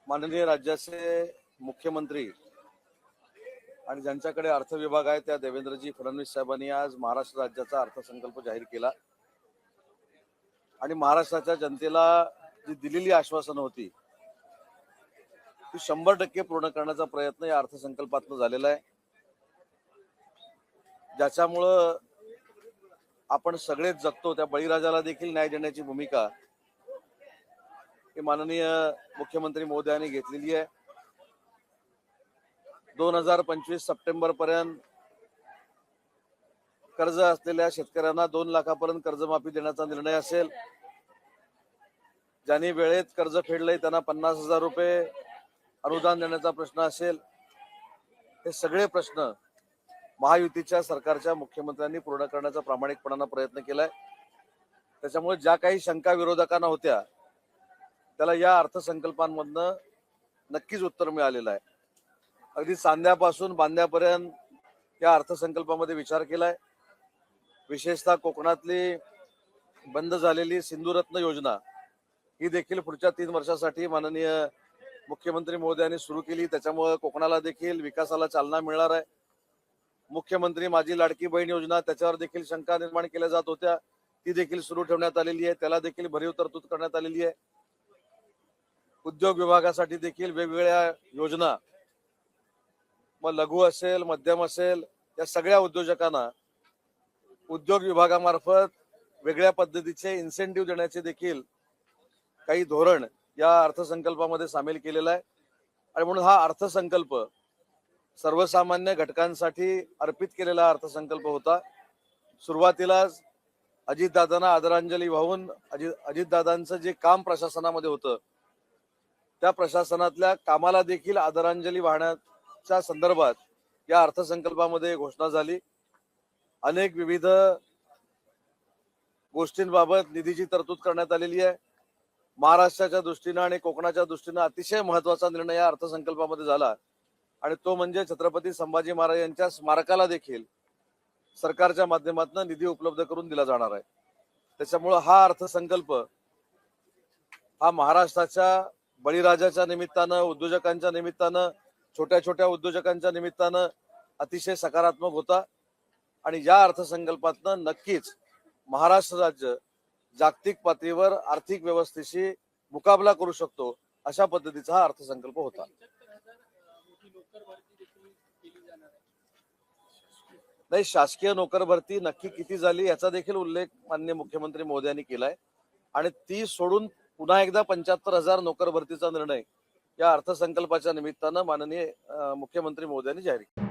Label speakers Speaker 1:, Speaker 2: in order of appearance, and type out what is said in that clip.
Speaker 1: माननीय राज्याचे मुख्यमंत्री आणि ज्यांच्याकडे अर्थ विभाग आहे त्या देवेंद्रजी फडणवीस साहेबांनी आज महाराष्ट्र राज्याचा अर्थसंकल्प जाहीर केला आणि महाराष्ट्राच्या जनतेला जी दिलेली आश्वासनं होती ती 100% पूर्ण करण्याचा प्रयत्न या अर्थसंकल्पातून झालेला आहे, ज्याच्यामुळं आपण सगळेच जगतो त्या बळीराजाला देखील न्याय देण्याची भूमिका ही माननीय मुख्यमंत्री महोदयांनी घेतलेली आहे। 2025 सप्टेंबर पर्यंत कर्ज असलेल्या शेतकऱ्यांना 2 लाखापर्यंत कर्जमाफी देण्याचा निर्णय असेल। ज्यांनी वेळेत कर्ज फेडले त्यांना 50,000 रुपये अनुदान देण्याचा प्रश्न असेल। हे सगळे प्रश्न महायुतीच्या सरकारच्या मुख्यमंत्र्यांनी पूर्ण करण्याचा प्रामाणिकपणाने प्रयत्न केलाय। त्याच्यामुळे ज्या काही शंका विरोधकांना होत्या त्याला या अर्थसंकल्पांमधनं नक्कीच उत्तर मिळालेलं आहे। अगदी सांध्यापासून बांध्यापर्यंत या अर्थसंकल्पामध्ये विचार केलाय। विशेषतः कोकणातली बंद झालेली सिंधुरत्न योजना ही देखील पुढच्या 3 वर्षासाठी माननीय मुख्यमंत्री महोदयांनी सुरू केली। त्याच्यामुळे कोकणाला देखील विकासाला चालना मिळणार आहे। मुख्यमंत्री माझी लाडकी बहीण योजना त्याच्यावर देखील शंका निर्माण केल्या जात होत्या, ती देखील सुरू ठेवण्यात आलेली आहे। त्याला देखील भरीव तरतूद करण्यात आलेली आहे। उद्योग विभागासाठी देखील वेगवेगळ्या योजना, मग लघु असेल मध्यम असेल, या सगळ्या उद्योजकांना उद्योग विभागामार्फत वेगळ्या पद्धतीचे इन्सेंटिव्ह देण्याचे देखील काही धोरण या अर्थसंकल्पामध्ये सामील केलेलं आहे। आणि म्हणून हा अर्थसंकल्प सर्वसामान्य घटकांसाठी अर्पित केलेला अर्थसंकल्प होता। सुरुवातीलाच अजितदादांना आदरांजली वाहून अजितदादांचं जे काम प्रशासनामध्ये होतं त्या प्रशासनातल्या कामाला देखील आदरांजली वाहण्याच्या संदर्भात या अर्थसंकल्पामध्ये घोषणा झाली। अनेक विविध गोष्टींबाबत निधीची तरतूद करण्यात आलेली आहे। महाराष्ट्राच्या दृष्टीने आणि कोकणाच्या दृष्टीने अतिशय महत्त्वाचा निर्णय या अर्थसंकल्पामध्ये झाला आणि तो म्हणजे छत्रपती संभाजी महाराज यांच्या स्मारकाला देखील सरकारच्या माध्यमातून निधी उपलब्ध करून दिला जाणार आहे। त्याच्यामुळे हा अर्थसंकल्प हा महाराष्ट्राच्या बळीराजाच्या निमित्तानं, उद्योजकांच्या निमित्तानं, छोट्या छोट्या उद्योजकांच्या निमित्तानं अतिशय सकारात्मक होता आणि या अर्थसंकल्पातनं नक्कीच महाराष्ट्र राज्य जागतिक पातळीवर आर्थिक व्यवस्थेशी मुकाबला करू शकतो अशा पद्धतीचा हा अर्थसंकल्प होता। नाही, शासकीय नोकर भरती नक्की किती झाली याचा देखील उल्लेख माननीय मुख्यमंत्री महोदयांनी केलाय आणि ती सोडून पुन्हा एकदा 75,000 नोकर भरतीचा निर्णय या अर्थसंकल्पाच्या निमित्तानं माननीय मुख्यमंत्री महोदयांनी जाहीर केला।